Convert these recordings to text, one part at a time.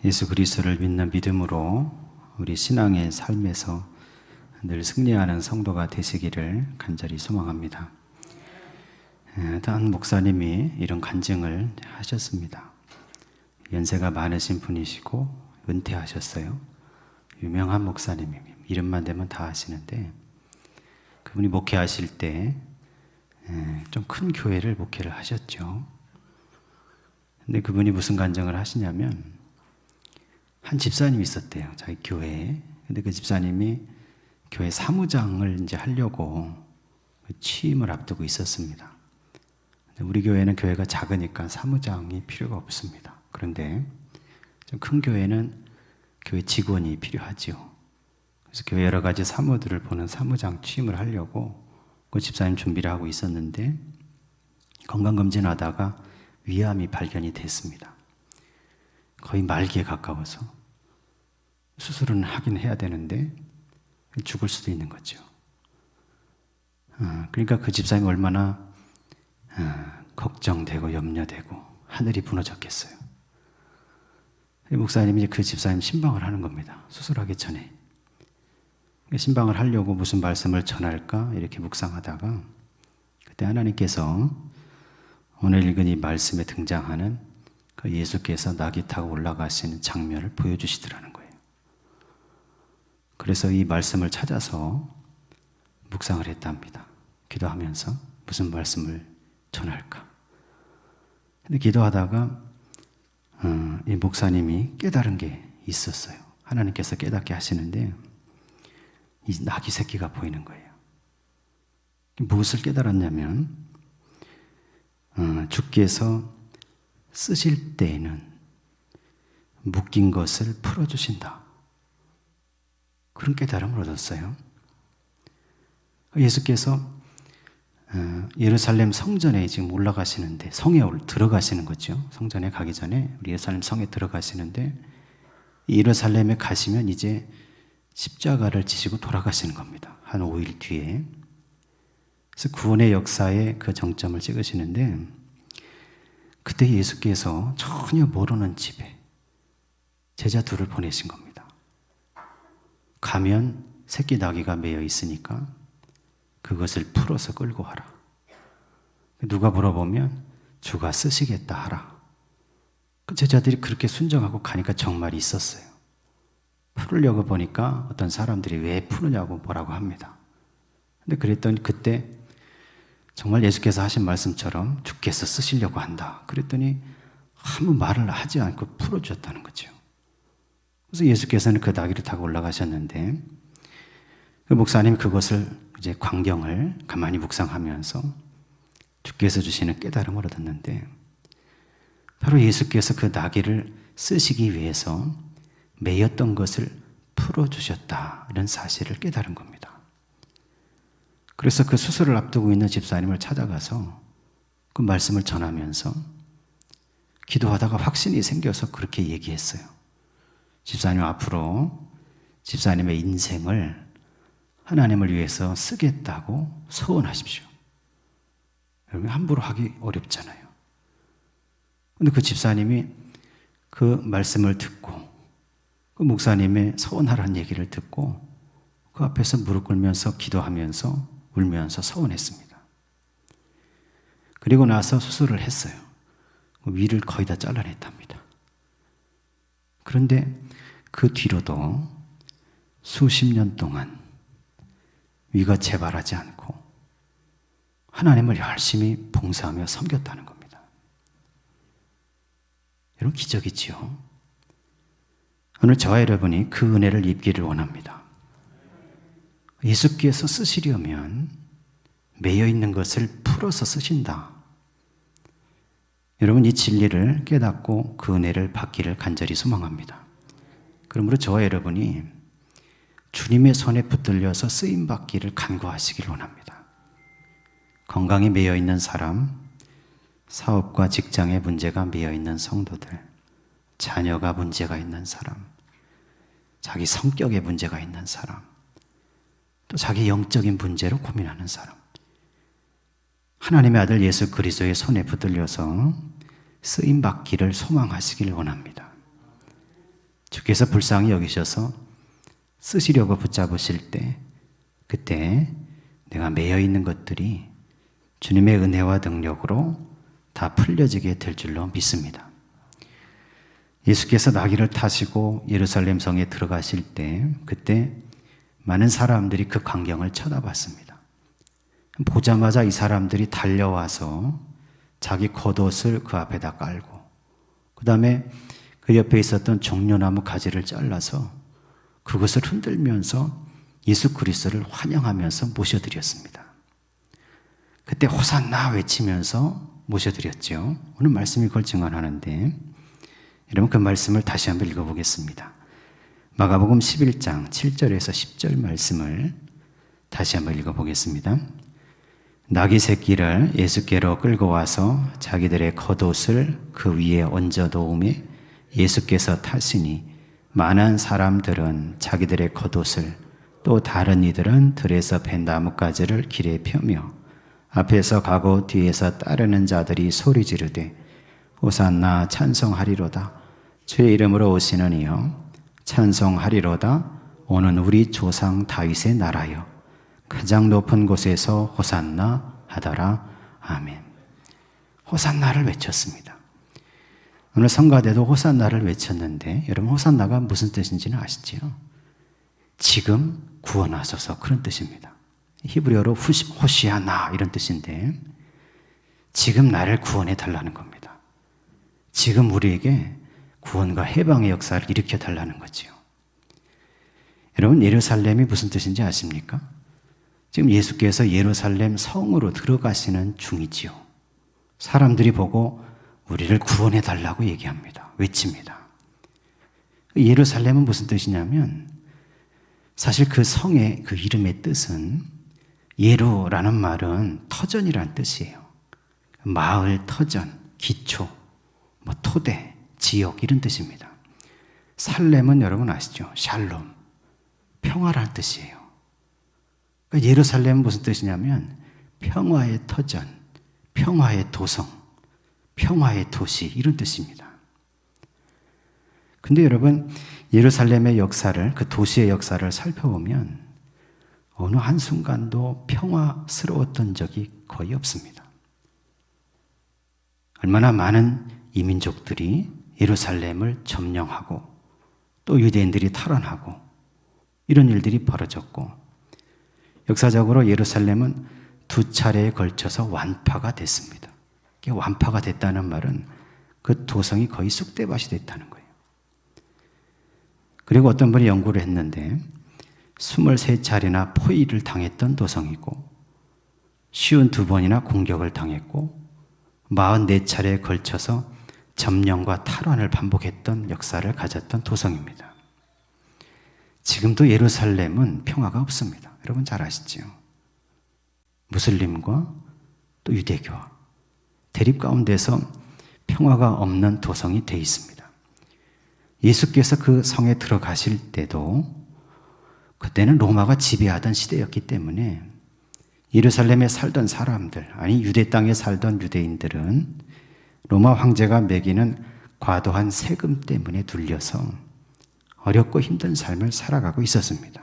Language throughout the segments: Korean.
예수 그리스도를 믿는 믿음으로 우리 신앙의 삶에서 늘 승리하는 성도가 되시기를 간절히 소망합니다. 한 목사님이 이런 간증을 하셨습니다. 연세가 많으신 분이시고 은퇴하셨어요. 유명한 목사님이 이름만 대면 다 아시는데, 그분이 목회하실 때 좀 큰 교회를 목회를 하셨죠. 근데 그분이 무슨 간증을 하시냐면, 한 집사님이 있었대요, 자기 교회에. 근데 그 집사님이 교회 사무장을 이제 하려고 취임을 앞두고 있었습니다. 근데 우리 교회는 교회가 작으니까 사무장이 필요가 없습니다. 그런데 좀 큰 교회는 교회 직원이 필요하지요. 그래서 교회 여러 가지 사무들을 보는 사무장 취임을 하려고 그 집사님 준비를 하고 있었는데, 건강검진하다가 위암이 발견이 됐습니다. 거의 말기에 가까워서 수술은 하긴 해야 되는데 죽을 수도 있는 거죠. 그러니까 그 집사님이 얼마나 걱정되고 염려되고 하늘이 무너졌겠어요. 목사님이 그 집사님 신방을 하는 겁니다. 수술하기 전에. 신방을 하려고 무슨 말씀을 전할까 이렇게 묵상하다가, 그때 하나님께서 오늘 읽은 이 말씀에 등장하는 그 예수께서 나귀 타고 올라가시는 장면을 보여주시더라는 거예요. 그래서 이 말씀을 찾아서 묵상을 했답니다. 기도하면서 무슨 말씀을 전할까. 근데 기도하다가 이 목사님이 깨달은 게 있었어요. 하나님께서 깨닫게 하시는데, 이 나귀 새끼가 보이는 거예요. 무엇을 깨달았냐면, 주께서 쓰실 때에는 묶인 것을 풀어주신다, 그런 깨달음을 얻었어요. 예수께서 예루살렘 성전에 지금 올라가시는데, 성에 들어가시는 거죠. 성전에 가기 전에 우리 예루살렘 성에 들어가시는데, 예루살렘에 가시면 이제 십자가를 지시고 돌아가시는 겁니다. 한 5일 뒤에. 그래서 구원의 역사에 그 정점을 찍으시는데, 그때 예수께서 전혀 모르는 집에 제자 둘을 보내신 겁니다. 가면 새끼 나귀가 매여 있으니까 그것을 풀어서 끌고 와라. 누가 물어보면 주가 쓰시겠다 하라. 그 제자들이 그렇게 순종하고 가니까 정말 있었어요. 풀으려고 보니까 어떤 사람들이 왜 푸느냐고 뭐라고 합니다. 근데 그랬더니 그때 정말 예수께서 하신 말씀처럼 주께서 쓰시려고 한다. 그랬더니 아무 말을 하지 않고 풀어주셨다는 거죠. 그래서 예수께서는 그 나귀를 타고 올라가셨는데, 그 목사님이 그것을 이제 광경을 가만히 묵상하면서 주께서 주시는 깨달음을 얻었는데, 바로 예수께서 그 나귀를 쓰시기 위해서 매였던 것을 풀어주셨다, 이런 사실을 깨달은 겁니다. 그래서 그 수술을 앞두고 있는 집사님을 찾아가서 그 말씀을 전하면서 기도하다가 확신이 생겨서 그렇게 얘기했어요. 집사님, 앞으로 집사님의 인생을 하나님을 위해서 쓰겠다고 서원하십시오. 여러분, 함부로 하기 어렵잖아요. 근데 그 집사님이 그 말씀을 듣고, 그 목사님의 서원하라는 얘기를 듣고 그 앞에서 무릎 꿇면서 기도하면서 울면서 서원했습니다. 그리고 나서 수술을 했어요. 위를 거의 다 잘라냈답니다. 그런데 그 뒤로도 수십 년 동안 위가 재발하지 않고 하나님을 열심히 봉사하며 섬겼다는 겁니다. 여러분, 기적이지요. 오늘 저와 여러분이 그 은혜를 입기를 원합니다. 예수께서 쓰시려면 매여 있는 것을 풀어서 쓰신다. 여러분, 이 진리를 깨닫고 그 은혜를 받기를 간절히 소망합니다. 그러므로 저와 여러분이 주님의 손에 붙들려서 쓰임받기를 간구하시길 원합니다. 건강이 매여 있는 사람, 사업과 직장에 문제가 매여 있는 성도들, 자녀가 문제가 있는 사람, 자기 성격에 문제가 있는 사람, 또 자기 영적인 문제로 고민하는 사람, 하나님의 아들 예수 그리스도의 손에 붙들려서 쓰임받기를 소망하시길 원합니다. 주께서 불쌍히 여기셔서 쓰시려고 붙잡으실 때 그때 내가 매여 있는 것들이 주님의 은혜와 능력으로 다 풀려지게 될 줄로 믿습니다. 예수께서 나귀를 타시고 예루살렘 성에 들어가실 때 그때 많은 사람들이 그 광경을 쳐다봤습니다. 보자마자 이 사람들이 달려와서 자기 겉옷을 그 앞에다 깔고 그 다음에 그 옆에 있었던 종려나무 가지를 잘라서 그것을 흔들면서 예수 그리스도를 환영하면서 모셔드렸습니다. 그때 호산나 외치면서 모셔드렸죠. 오늘 말씀이 그걸 증언하는데 여러분 그 말씀을 다시 한번 읽어보겠습니다. 마가복음 11장 7절에서 10절 말씀을 다시 한번 읽어보겠습니다. 나귀 새끼를 예수께로 끌고 와서 자기들의 겉옷을 그 위에 얹어 놓음에 예수께서 타시니 많은 사람들은 자기들의 겉옷을 또 다른 이들은 들에서 벤 나뭇가지를 길에 펴며 앞에서 가고 뒤에서 따르는 자들이 소리 지르되 호산나 찬송하리로다 주의 이름으로 오시는 이여 찬송하리로다 오는 우리 조상 다윗의 나라여 가장 높은 곳에서 호산나 하더라. 아멘. 호산나를 외쳤습니다. 오늘 성가대도 호산나를 외쳤는데 여러분 호산나가 무슨 뜻인지는 아시죠? 지금 구원하소서 그런 뜻입니다. 히브리어로 호시아나 이런 뜻인데 지금 나를 구원해 달라는 겁니다. 지금 우리에게 구원과 해방의 역사를 일으켜 달라는 거지요. 여러분 예루살렘이 무슨 뜻인지 아십니까? 지금 예수께서 예루살렘 성으로 들어가시는 중이지요. 사람들이 보고 우리를 구원해 달라고 얘기합니다. 외칩니다. 예루살렘은 무슨 뜻이냐면 사실 그 성의 그 이름의 뜻은 예루라는 말은 터전이란 뜻이에요. 마을, 터전, 기초, 토대, 지역 이런 뜻입니다. 살렘은 여러분 아시죠? 샬롬, 평화라는 뜻이에요. 그러니까 예루살렘은 무슨 뜻이냐면 평화의 터전, 평화의 도성, 평화의 도시 이런 뜻입니다. 근데 여러분 예루살렘의 역사를 그 도시의 역사를 살펴보면 어느 한순간도 평화스러웠던 적이 거의 없습니다. 얼마나 많은 이민족들이 예루살렘을 점령하고 또 유대인들이 탈환하고 이런 일들이 벌어졌고 역사적으로 예루살렘은 2차례에 걸쳐서 완파가 됐습니다. 완파가 됐다는 말은 그 도성이 거의 쑥대밭이 됐다는 거예요. 그리고 어떤 분이 연구를 했는데 23차례나 포위를 당했던 도성이고 52번이나 공격을 당했고 44차례에 걸쳐서 점령과 탈환을 반복했던 역사를 가졌던 도성입니다. 지금도 예루살렘은 평화가 없습니다. 여러분 잘 아시죠? 무슬림과 또 유대교와 대립 가운데서 평화가 없는 도성이 되어 있습니다. 예수께서 그 성에 들어가실 때도 그때는 로마가 지배하던 시대였기 때문에 예루살렘에 살던 사람들, 아니 유대 땅에 살던 유대인들은 로마 황제가 매기는 과도한 세금 때문에 눌려서 어렵고 힘든 삶을 살아가고 있었습니다.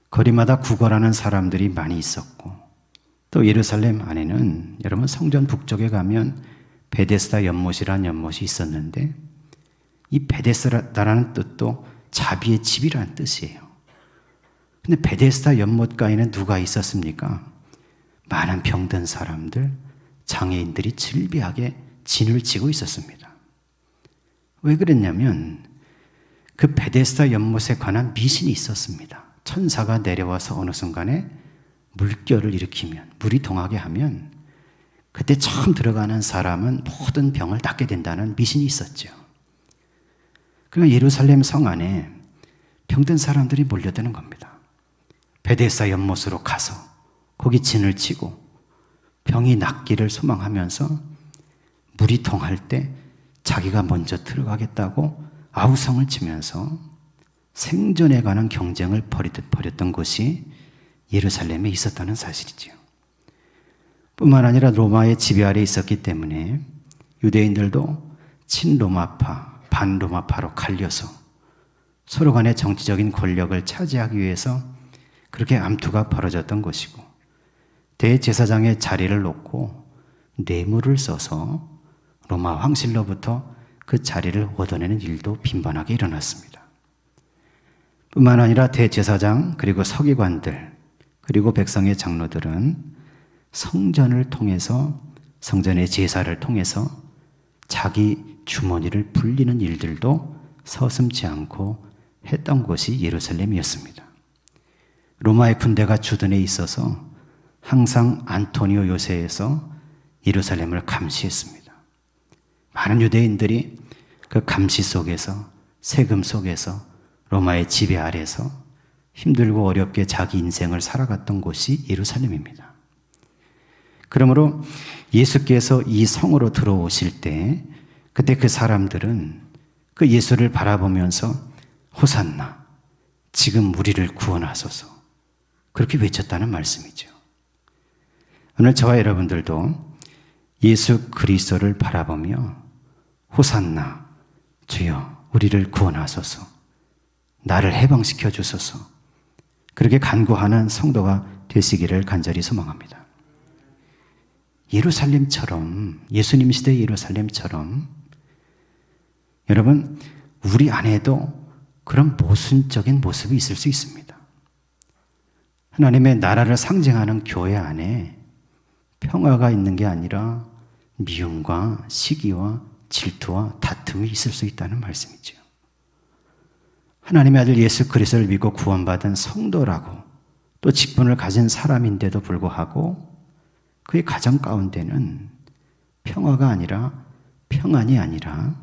거리마다 구걸하는 사람들이 많이 있었고 또 예루살렘 안에는 여러분 성전 북쪽에 가면 베데스다 연못이라는 연못이 있었는데 이 베데스다라는 뜻도 자비의 집이라는 뜻이에요. 근데 베데스다 연못가에는 누가 있었습니까? 많은 병든 사람들, 장애인들이 즐비하게 진을 치고 있었습니다. 왜 그랬냐면 그 베데스다 연못에 관한 미신이 있었습니다. 천사가 내려와서 어느 순간에 물결을 일으키면 물이 동하게 하면 그때 처음 들어가는 사람은 모든 병을 낫게 된다는 미신이 있었죠. 그러니까 예루살렘 성 안에 병든 사람들이 몰려드는 겁니다. 베데스다 연못으로 가서 거기 진을 치고 병이 낫기를 소망하면서 물이 동할 때 자기가 먼저 들어가겠다고 아우성을 치면서 생존에 관한 경쟁을 벌였던 것이 예루살렘에 있었다는 사실이죠. 뿐만 아니라 로마의 지배 아래 있었기 때문에 유대인들도 친로마파, 반로마파로 갈려서 서로 간의 정치적인 권력을 차지하기 위해서 그렇게 암투가 벌어졌던 것이고, 대제사장의 자리를 놓고 뇌물을 써서 로마 황실로부터 그 자리를 얻어내는 일도 빈번하게 일어났습니다. 뿐만 아니라 대제사장 그리고 서기관들 그리고 백성의 장로들은 성전을 통해서, 성전의 제사를 통해서 자기 주머니를 불리는 일들도 서슴지 않고 했던 곳이 예루살렘이었습니다. 로마의 군대가 주둔해 있어서 항상 안토니오 요새에서 예루살렘을 감시했습니다. 많은 유대인들이 그 감시 속에서, 세금 속에서, 로마의 지배 아래서 힘들고 어렵게 자기 인생을 살아갔던 곳이 예루살렘입니다. 그러므로 예수께서 이 성으로 들어오실 때, 그때 그 사람들은 그 예수를 바라보면서 호산나, 지금 우리를 구원하소서, 그렇게 외쳤다는 말씀이죠. 오늘 저와 여러분들도 예수 그리스도를 바라보며 호산나, 주여 우리를 구원하소서, 나를 해방시켜 주소서, 그렇게 간구하는 성도가 되시기를 간절히 소망합니다. 예루살렘처럼, 예수님 시대 예루살렘처럼 여러분, 우리 안에도 그런 모순적인 모습이 있을 수 있습니다. 하나님의 나라를 상징하는 교회 안에 평화가 있는 게 아니라 미움과 시기와 질투와 다툼이 있을 수 있다는 말씀이죠. 하나님의 아들 예수 그리스도를 믿고 구원받은 성도라고 또 직분을 가진 사람인데도 불구하고 그의 가정 가운데는 평화가 아니라, 평안이 아니라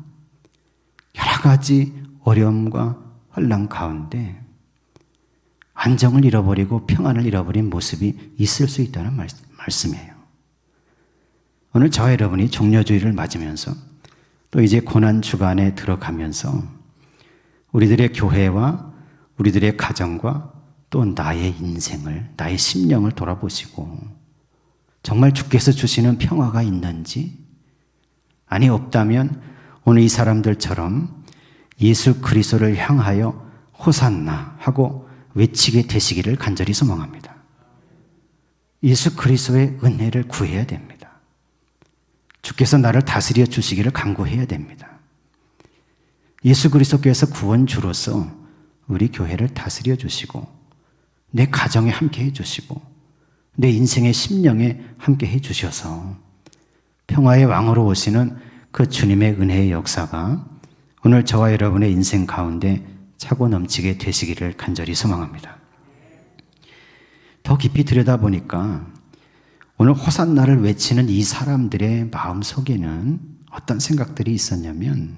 여러 가지 어려움과 환난 가운데 안정을 잃어버리고 평안을 잃어버린 모습이 있을 수 있다는 말씀이에요. 오늘 저와 여러분이 종려주의를 맞으면서 또 이제 고난 주간에 들어가면서 우리들의 교회와 우리들의 가정과 또 나의 인생을, 나의 심령을 돌아보시고 정말 주께서 주시는 평화가 있는지, 아니 없다면 오늘 이 사람들처럼 예수 그리스도를 향하여 호산나 하고 외치게 되시기를 간절히 소망합니다. 예수 그리스도의 은혜를 구해야 됩니다. 주께서 나를 다스려 주시기를 간구해야 됩니다. 예수 그리스도께서 구원주로서 우리 교회를 다스려 주시고 내 가정에 함께 해 주시고 내 인생의 심령에 함께 해 주셔서 평화의 왕으로 오시는 그 주님의 은혜의 역사가 오늘 저와 여러분의 인생 가운데 차고 넘치게 되시기를 간절히 소망합니다. 더 깊이 들여다보니까 오늘 호산나를 외치는 이 사람들의 마음 속에는 어떤 생각들이 있었냐면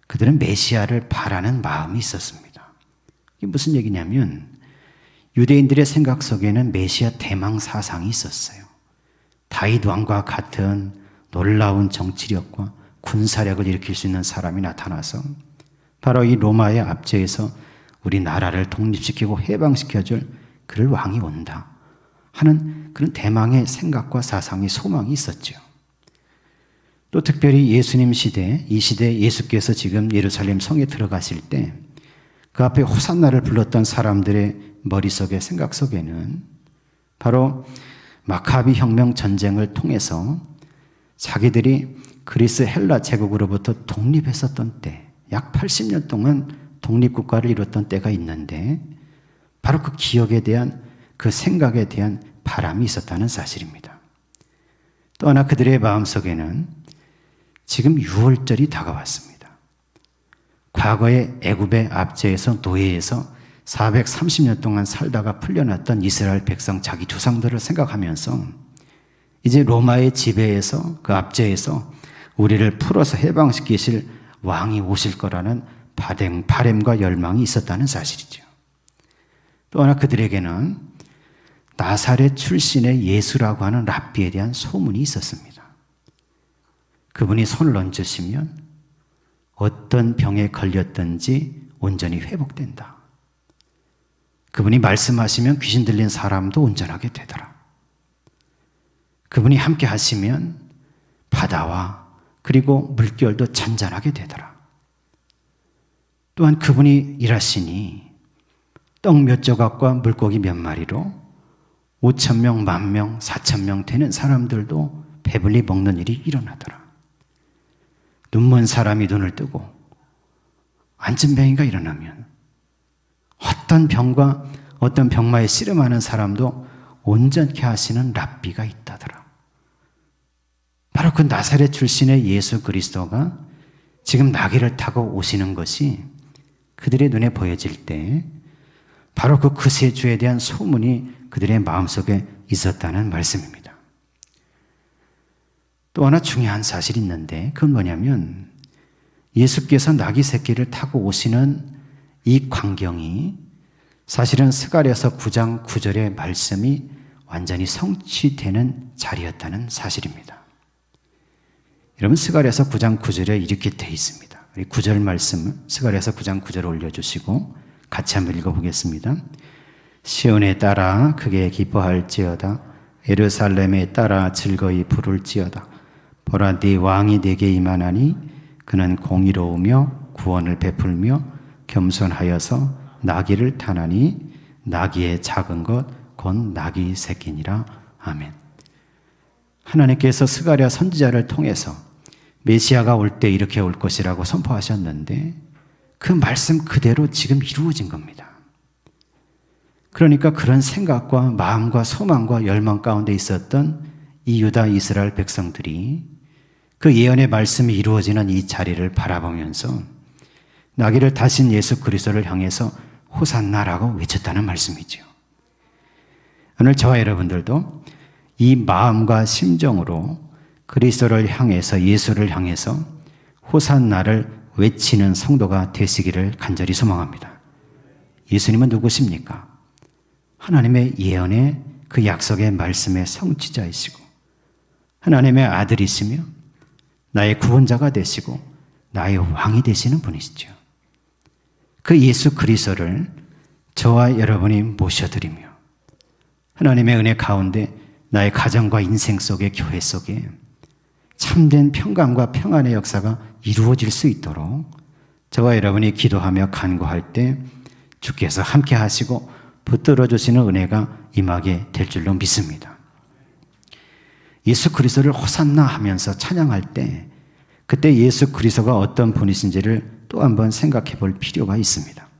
그들은 메시아를 바라는 마음이 있었습니다. 이게 무슨 얘기냐면 유대인들의 생각 속에는 메시아 대망 사상이 있었어요. 다윗 왕과 같은 놀라운 정치력과 군사력을 일으킬 수 있는 사람이 나타나서 바로 이 로마의 압제에서 우리 나라를 독립시키고 해방시켜줄 그럴 왕이 온다 하는 그런 대망의 생각과 사상이, 소망이 있었죠. 또 특별히 예수님 시대, 이 시대에 예수께서 지금 예루살렘 성에 들어가실 때 그 앞에 호산나를 불렀던 사람들의 머릿속에, 생각 속에는 바로 마카비 혁명 전쟁을 통해서 자기들이 그리스 헬라 제국으로부터 독립했었던 때, 약 80년 동안 독립국가를 이뤘던 때가 있는데 바로 그 기억에 대한, 그 생각에 대한 바람이 있었다는 사실입니다. 또 하나 그들의 마음속에는 지금 유월절이 다가왔습니다. 과거의 애굽의 압제에서, 노예에서 430년 동안 살다가 풀려났던 이스라엘 백성, 자기 조상들을 생각하면서 이제 로마의 지배에서, 그 압제에서 우리를 풀어서 해방시키실 왕이 오실 거라는 바램과 열망이 있었다는 사실이죠. 또 하나 그들에게는 나사렛 출신의 예수라고 하는 랍비에 대한 소문이 있었습니다. 그분이 손을 얹으시면 어떤 병에 걸렸든지 온전히 회복된다. 그분이 말씀하시면 귀신 들린 사람도 온전하게 되더라. 그분이 함께 하시면 바다와 그리고 물결도 잔잔하게 되더라. 또한 그분이 일하시니 떡 몇 조각과 물고기 몇 마리로 5,000명, 10,000명, 4,000명 되는 사람들도 배불리 먹는 일이 일어나더라. 눈먼 사람이 눈을 뜨고 안진뱅이가 일어나면 어떤 병과 어떤 병마에 씨름하는 사람도 온전케 하시는 랍비가 있다더라. 바로 그 나사렛 출신의 예수 그리스도가 지금 나귀를 타고 오시는 것이 그들의 눈에 보여질 때 바로 그 구세주에 대한 소문이 그들의 마음속에 있었다는 말씀입니다. 또 하나 중요한 사실이 있는데 그건 뭐냐면 예수께서 나귀 새끼를 타고 오시는 이 광경이 사실은 스가랴서 9장 9절의 말씀이 완전히 성취되는 자리였다는 사실입니다. 여러분 스가랴서 9장 9절에 이렇게 되어 있습니다. 우리 9절 말씀 스가랴서 9장 9절을 올려주시고 같이 한번 읽어보겠습니다. 시온에 따라 크게 기뻐할지어다. 예루살렘에 따라 즐거이 부를지어다. 보라 네 왕이 네게 임하나니 그는 공의로우며 구원을 베풀며 겸손하여서 나귀를 타나니 나귀의 작은 것 곧 나귀 새끼니라. 아멘. 하나님께서 스가랴 선지자를 통해서 메시아가 올 때 이렇게 올 것이라고 선포하셨는데 그 말씀 그대로 지금 이루어진 겁니다. 그러니까 그런 생각과 마음과 소망과 열망 가운데 있었던 이 유다 이스라엘 백성들이 그 예언의 말씀이 이루어지는 이 자리를 바라보면서 나귀를 타신 예수 그리스도를 향해서 호산나라고 외쳤다는 말씀이죠. 오늘 저와 여러분들도 이 마음과 심정으로 그리스도를 향해서 예수를 향해서 호산나를 외치는 성도가 되시기를 간절히 소망합니다. 예수님은 누구십니까? 하나님의 예언의 그 약속의 말씀의 성취자이시고 하나님의 아들이시며 나의 구원자가 되시고 나의 왕이 되시는 분이시죠. 그 예수 그리스도를 저와 여러분이 모셔드리며 하나님의 은혜 가운데 나의 가정과 인생 속에 교회 속에 참된 평강과 평안의 역사가 이루어질 수 있도록 저와 여러분이 기도하며 간구할 때 주께서 함께 하시고 붙들어 주시는 은혜가 임하게 될 줄로 믿습니다. 예수 그리스도를 호산나 하면서 찬양할 때 그때 예수 그리스도가 어떤 분이신지를 또 한번 생각해 볼 필요가 있습니다.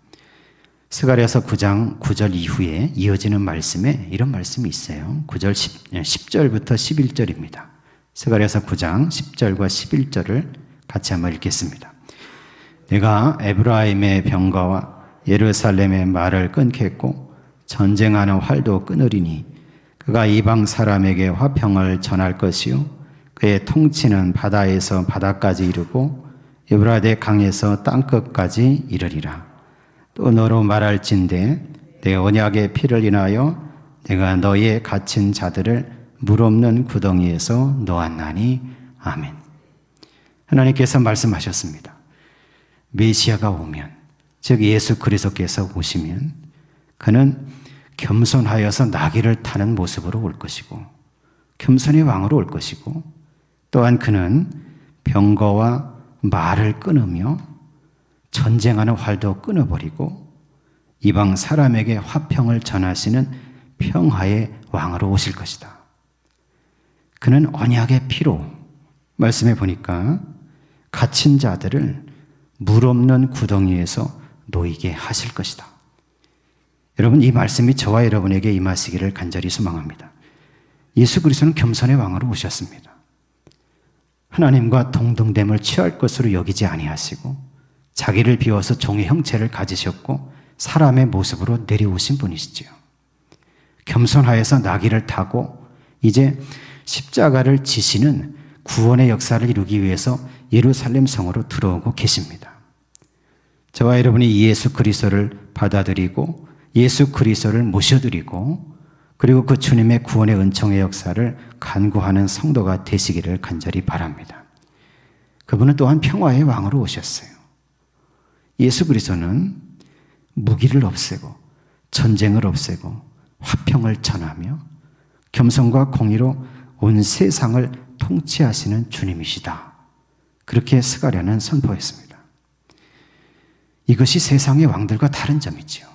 스가랴서 9장 9절 이후에 이어지는 말씀에 이런 말씀이 있어요. 9절 10절부터 11절입니다. 스가랴서 9장 10절과 11절을 같이 한번 읽겠습니다. 내가 에브라임의 병거와 예루살렘의 말을 끊겠고 전쟁하는 활도 끊으리니 그가 이방 사람에게 화평을 전할 것이요 그의 통치는 바다에서 바다까지 이르고 에브라데 강에서 땅끝까지 이르리라. 또 너로 말할진대 내 언약의 피를 인하여 내가 너희의 갇힌 자들을 물 없는 구덩이에서 놓았나니. 아멘. 하나님께서 말씀하셨습니다. 메시아가 오면, 즉 예수 그리스도께서 오시면 그는 겸손하여서 나귀를 타는 모습으로 올 것이고 겸손의 왕으로 올 것이고 또한 그는 병거와 말을 끊으며 전쟁하는 활도 끊어버리고 이방 사람에게 화평을 전하시는 평화의 왕으로 오실 것이다. 그는 언약의 피로 말씀해 보니까 갇힌 자들을 물 없는 구덩이에서 놓이게 하실 것이다. 여러분 이 말씀이 저와 여러분에게 임하시기를 간절히 소망합니다. 예수 그리스도는 겸손의 왕으로 오셨습니다. 하나님과 동등됨을 취할 것으로 여기지 아니하시고 자기를 비워서 종의 형체를 가지셨고 사람의 모습으로 내려오신 분이시지요. 겸손하여서 나귀를 타고 이제 십자가를 지시는 구원의 역사를 이루기 위해서 예루살렘 성으로 들어오고 계십니다. 저와 여러분이 예수 그리스도를 받아들이고 예수 그리스도를 모셔드리고 그리고 그 주님의 구원의 은총의 역사를 간구하는 성도가 되시기를 간절히 바랍니다. 그분은 또한 평화의 왕으로 오셨어요. 예수 그리스도는 무기를 없애고 전쟁을 없애고 화평을 전하며 겸손과 공의로 온 세상을 통치하시는 주님이시다. 그렇게 스가랴는 선포했습니다. 이것이 세상의 왕들과 다른 점이지요.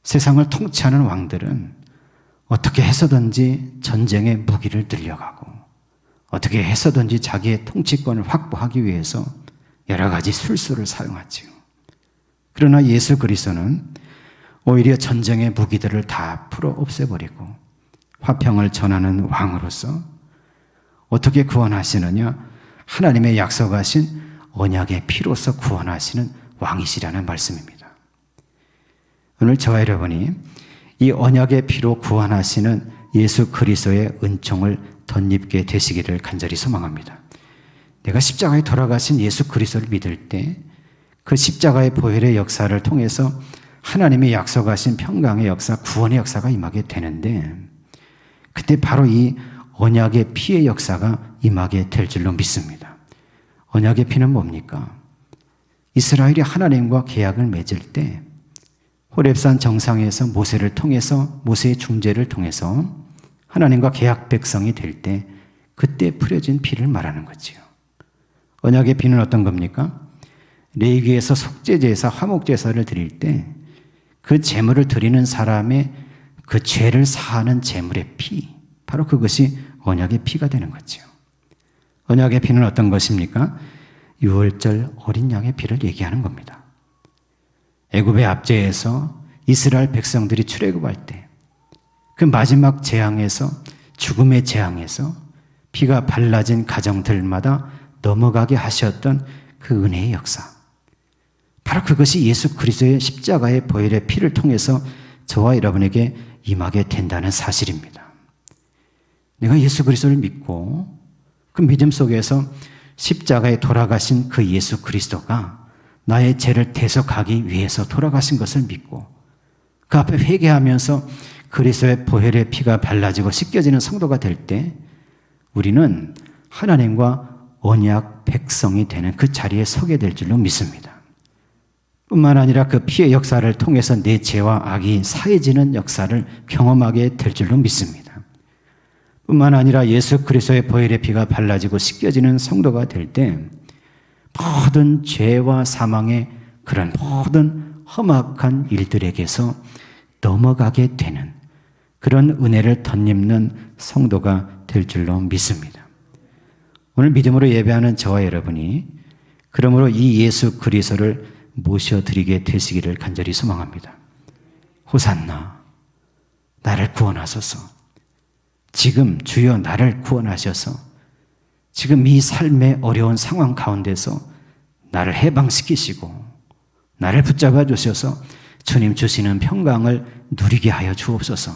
세상을 통치하는 왕들은 어떻게 해서든지 전쟁의 무기를 늘려가고 어떻게 해서든지 자기의 통치권을 확보하기 위해서 여러 가지 술수를 사용하지요. 그러나 예수 그리스도는 오히려 전쟁의 무기들을 다 풀어 없애버리고 화평을 전하는 왕으로서 어떻게 구원하시느냐? 하나님의 약속하신 언약의 피로서 구원하시는 왕이시라는 말씀입니다. 오늘 저와 여러분이 이 언약의 피로 구원하시는 예수 그리스도의 은총을 덧입게 되시기를 간절히 소망합니다. 내가 십자가에 돌아가신 예수 그리스도를 믿을 때 그 십자가의 보혈의 역사를 통해서 하나님의 약속하신 평강의 역사, 구원의 역사가 임하게 되는데 그때 바로 이 언약의 피의 역사가 임하게 될 줄로 믿습니다. 언약의 피는 뭡니까? 이스라엘이 하나님과 계약을 맺을 때 호렙산 정상에서 모세를 통해서 모세의 중재를 통해서 하나님과 계약 백성이 될 때 그때 뿌려진 피를 말하는 거지요. 언약의 피는 어떤 겁니까? 레위기에서 속죄제사, 화목제사를 드릴 때 그 제물을 드리는 사람의 그 죄를 사하는 제물의 피, 바로 그것이 언약의 피가 되는 거죠. 언약의 피는 어떤 것입니까? 유월절 어린 양의 피를 얘기하는 겁니다. 애굽의 압제에서 이스라엘 백성들이 출애굽할 때 그 마지막 재앙에서 죽음의 재앙에서 피가 발라진 가정들마다 넘어가게 하셨던 그 은혜의 역사, 바로 그것이 예수 그리스도의 십자가의 보혈의 피를 통해서 저와 여러분에게 임하게 된다는 사실입니다. 내가 예수 그리스도를 믿고 그 믿음 속에서 십자가에 돌아가신 그 예수 그리스도가 나의 죄를 대속하기 위해서 돌아가신 것을 믿고 그 앞에 회개하면서 그리스도의 보혈의 피가 발라지고 씻겨지는 성도가 될 때 우리는 하나님과 언약 백성이 되는 그 자리에 서게 될 줄로 믿습니다. 뿐만 아니라 그 피의 역사를 통해서 내 죄와 악이 사해지는 역사를 경험하게 될 줄로 믿습니다. 뿐만 아니라 예수 그리스도의 보혈의 피가 발라지고 씻겨지는 성도가 될 때 모든 죄와 사망의 그런 모든 험악한 일들에게서 넘어가게 되는 그런 은혜를 덧입는 성도가 될 줄로 믿습니다. 오늘 믿음으로 예배하는 저와 여러분이 그러므로 이 예수 그리스도를 모셔드리게 되시기를 간절히 소망합니다. 호산나, 나를 구원하소서. 지금 주여 나를 구원하셔서 지금 이 삶의 어려운 상황 가운데서 나를 해방시키시고 나를 붙잡아 주셔서 주님 주시는 평강을 누리게 하여 주옵소서.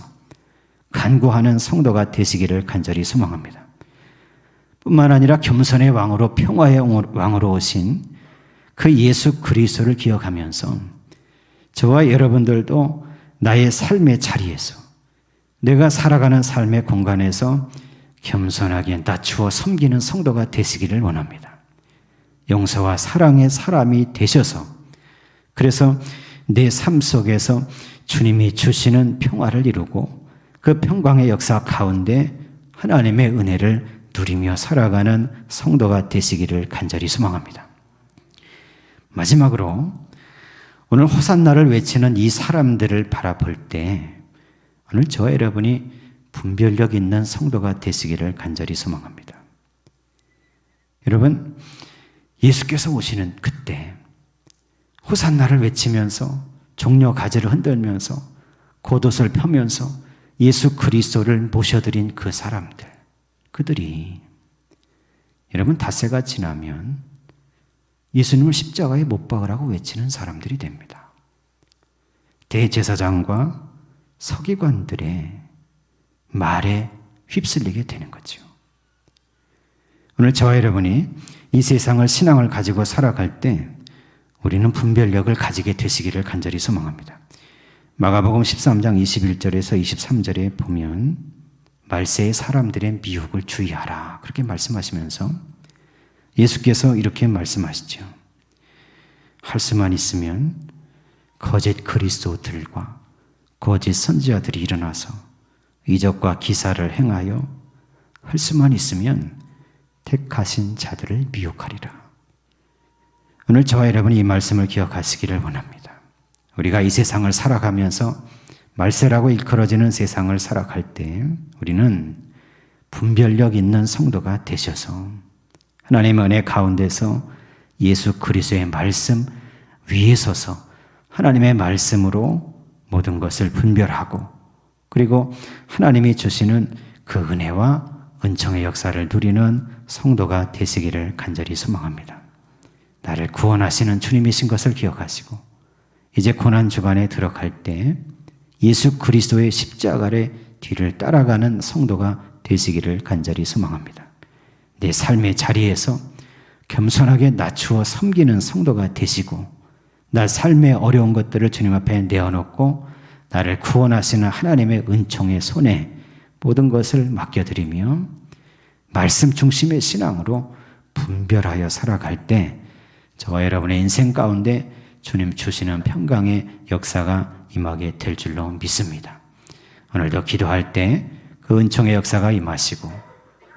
간구하는 성도가 되시기를 간절히 소망합니다. 뿐만 아니라 겸손의 왕으로 평화의 왕으로 오신 그 예수 그리스도를 기억하면서 저와 여러분들도 나의 삶의 자리에서 내가 살아가는 삶의 공간에서 겸손하게 낮추어 섬기는 성도가 되시기를 원합니다. 용서와 사랑의 사람이 되셔서 그래서 내 삶 속에서 주님이 주시는 평화를 이루고 그 평강의 역사 가운데 하나님의 은혜를 누리며 살아가는 성도가 되시기를 간절히 소망합니다. 마지막으로 오늘 호산나를 외치는 이 사람들을 바라볼 때 오늘 저와 여러분이 분별력 있는 성도가 되시기를 간절히 소망합니다. 여러분, 예수께서 오시는 그때 호산나를 외치면서 종려 가지를 흔들면서 겉옷을 펴면서 예수 그리스도를 모셔드린 그 사람들, 그들이 여러분 닷새가 지나면 예수님을 십자가에 못 박으라고 외치는 사람들이 됩니다. 대제사장과 서기관들의 말에 휩쓸리게 되는 거죠. 오늘 저와 여러분이 이 세상을 신앙을 가지고 살아갈 때 우리는 분별력을 가지게 되시기를 간절히 소망합니다. 마가복음 13장 21절에서 23절에 보면 말세의 사람들의 미혹을 주의하라 그렇게 말씀하시면서 예수께서 이렇게 말씀하시죠. 할 수만 있으면 거짓 그리스도들과 거짓 선지자들이 일어나서 이적과 기사를 행하여 할 수만 있으면 택하신 자들을 미혹하리라. 오늘 저와 여러분이 이 말씀을 기억하시기를 원합니다. 우리가 이 세상을 살아가면서 말세라고 일컬어지는 세상을 살아갈 때 우리는 분별력 있는 성도가 되셔서 하나님의 은혜 가운데서 예수 그리스도의 말씀 위에 서서 하나님의 말씀으로 모든 것을 분별하고 그리고 하나님이 주시는 그 은혜와 은총의 역사를 누리는 성도가 되시기를 간절히 소망합니다. 나를 구원하시는 주님이신 것을 기억하시고 이제 고난주간에 들어갈 때 예수 그리스도의 십자가의 뒤를 따라가는 성도가 되시기를 간절히 소망합니다. 내 삶의 자리에서 겸손하게 낮추어 섬기는 성도가 되시고 나 삶의 어려운 것들을 주님 앞에 내어놓고 나를 구원하시는 하나님의 은총의 손에 모든 것을 맡겨드리며 말씀 중심의 신앙으로 분별하여 살아갈 때 저와 여러분의 인생 가운데 주님 주시는 평강의 역사가 임하게 될 줄로 믿습니다. 오늘도 기도할 때 그 은총의 역사가 임하시고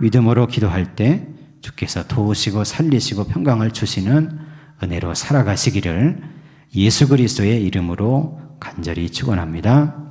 믿음으로 기도할 때 주께서 도우시고 살리시고 평강을 주시는 은혜로 살아가시기를 예수 그리스도의 이름으로 간절히 축원합니다.